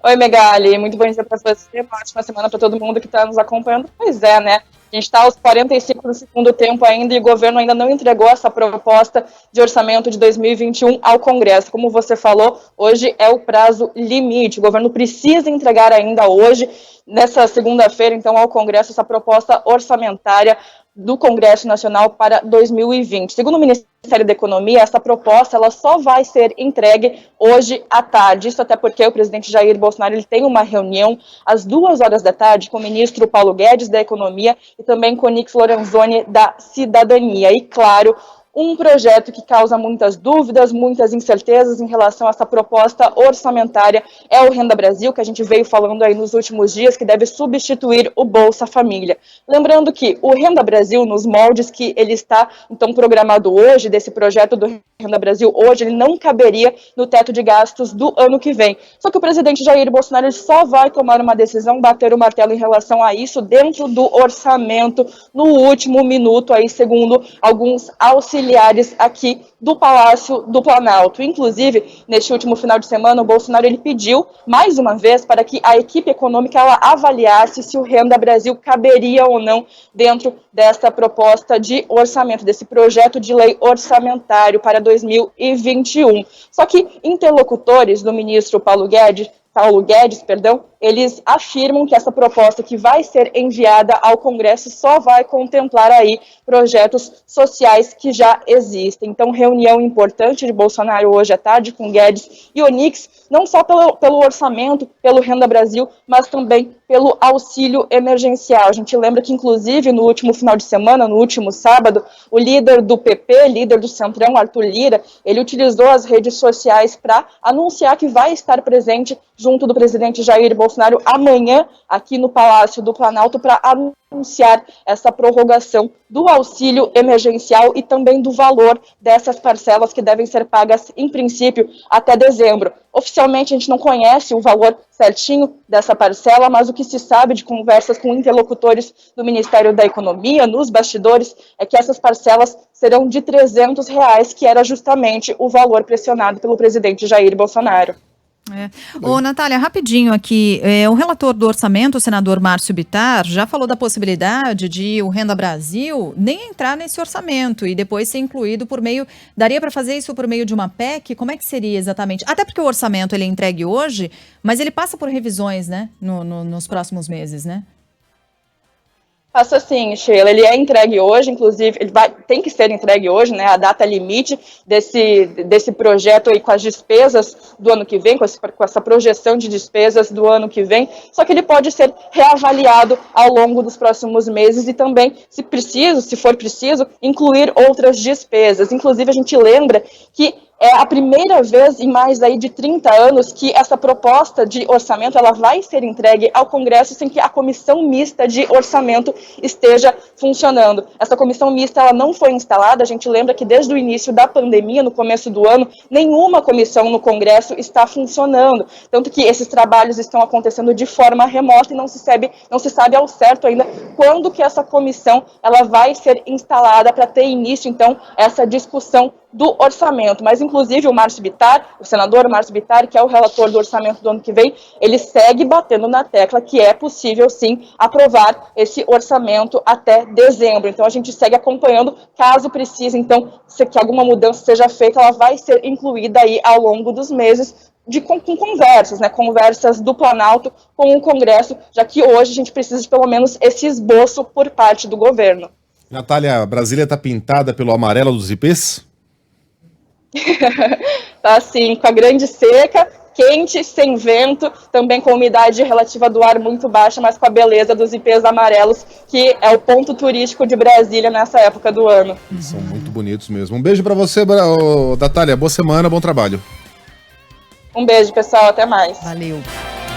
Oi, Megali, muito bom dia para você, uma ótima semana para todo mundo que está nos acompanhando. Pois é, né? A gente está aos 45 do segundo tempo ainda e o governo ainda não entregou essa proposta de orçamento de 2021 ao Congresso. Como você falou, hoje é o prazo limite. O governo precisa entregar ainda hoje, nessa segunda-feira, então, ao Congresso, essa proposta orçamentária do Congresso Nacional para 2020. Segundo o Ministério da Economia, essa proposta ela só vai ser entregue hoje à tarde. Isso até porque o presidente Jair Bolsonaro ele tem uma reunião às 2 horas da tarde com o ministro Paulo Guedes da Economia e também com o Onyx Lorenzoni da Cidadania. E, claro, um projeto que causa muitas dúvidas, muitas incertezas em relação a essa proposta orçamentária é o Renda Brasil, que a gente veio falando aí nos últimos dias, que deve substituir o Bolsa Família. Lembrando que o Renda Brasil, nos moldes que ele está, então, programado hoje, desse projeto do Renda Brasil hoje, ele não caberia no teto de gastos do ano que vem. Só que o presidente Jair Bolsonaro ele só vai tomar uma decisão, bater o martelo em relação a isso dentro do orçamento, no último minuto, aí, segundo alguns auxiliares aqui do Palácio do Planalto. Inclusive, neste último final de semana, o Bolsonaro ele pediu, mais uma vez, para que a equipe econômica ela avaliasse se o Renda Brasil caberia ou não dentro dessa proposta de orçamento, desse projeto de lei orçamentário para 2021. Só que interlocutores do ministro Paulo Guedes, eles afirmam que essa proposta que vai ser enviada ao Congresso só vai contemplar aí projetos sociais que já existem. Então, reunião importante de Bolsonaro hoje à tarde com Guedes e Onyx, não só pelo orçamento, pelo Renda Brasil, mas também pelo auxílio emergencial. A gente lembra que, inclusive, no último final de semana, no último sábado, o líder do PP, líder do Centrão, Arthur Lira, ele utilizou as redes sociais para anunciar que vai estar presente junto do presidente Jair Bolsonaro amanhã aqui no Palácio do Planalto para anunciar essa prorrogação do auxílio emergencial e também do valor dessas parcelas que devem ser pagas, em princípio, até dezembro. Oficialmente, a gente não conhece o valor certinho dessa parcela, mas o que se sabe de conversas com interlocutores do Ministério da Economia, nos bastidores, é que essas parcelas serão de R$300, que era justamente o valor pressionado pelo presidente Jair Bolsonaro. Ô, Natália, rapidinho aqui, o relator do orçamento, o senador Márcio Bittar, já falou da possibilidade de o Renda Brasil nem entrar nesse orçamento e depois ser incluído por meio, daria para fazer isso por meio de uma PEC? Como é que seria exatamente? Até porque o orçamento ele é entregue hoje, mas ele passa por revisões, né, nos próximos meses, né? Passa sim, Sheila, ele é entregue hoje, inclusive, tem que ser entregue hoje, né, a data limite desse projeto aí com as despesas do ano que vem, com essa projeção de despesas do ano que vem, só que ele pode ser reavaliado ao longo dos próximos meses e também, se for preciso, incluir outras despesas. Inclusive, a gente lembra que é a primeira vez em mais aí de 30 anos que essa proposta de orçamento ela vai ser entregue ao Congresso sem que a comissão mista de orçamento esteja funcionando. Essa comissão mista ela não foi instalada, a gente lembra que desde o início da pandemia, no começo do ano, nenhuma comissão no Congresso está funcionando. Tanto que esses trabalhos estão acontecendo de forma remota e não se sabe ao certo ainda quando que essa comissão ela vai ser instalada para ter início, então, essa discussão do orçamento. Mas, inclusive, o senador Márcio Bittar, que é o relator do orçamento do ano que vem, ele segue batendo na tecla que é possível, sim, aprovar esse orçamento até dezembro. Então, a gente segue acompanhando, caso precise, então, que alguma mudança seja feita, ela vai ser incluída aí ao longo dos meses, com conversas, né, conversas do Planalto com o Congresso, já que hoje a gente precisa de pelo menos esse esboço por parte do governo. Natália, Brasília está pintada pelo amarelo dos ipês? Tá assim, com a grande seca, quente, sem vento, também com umidade relativa do ar muito baixa, mas com a beleza dos ipês amarelos, que é o ponto turístico de Brasília nessa época do ano. São muito bonitos mesmo. Um beijo para você, Natália. Boa semana, bom trabalho. Um beijo, pessoal. Até mais. Valeu.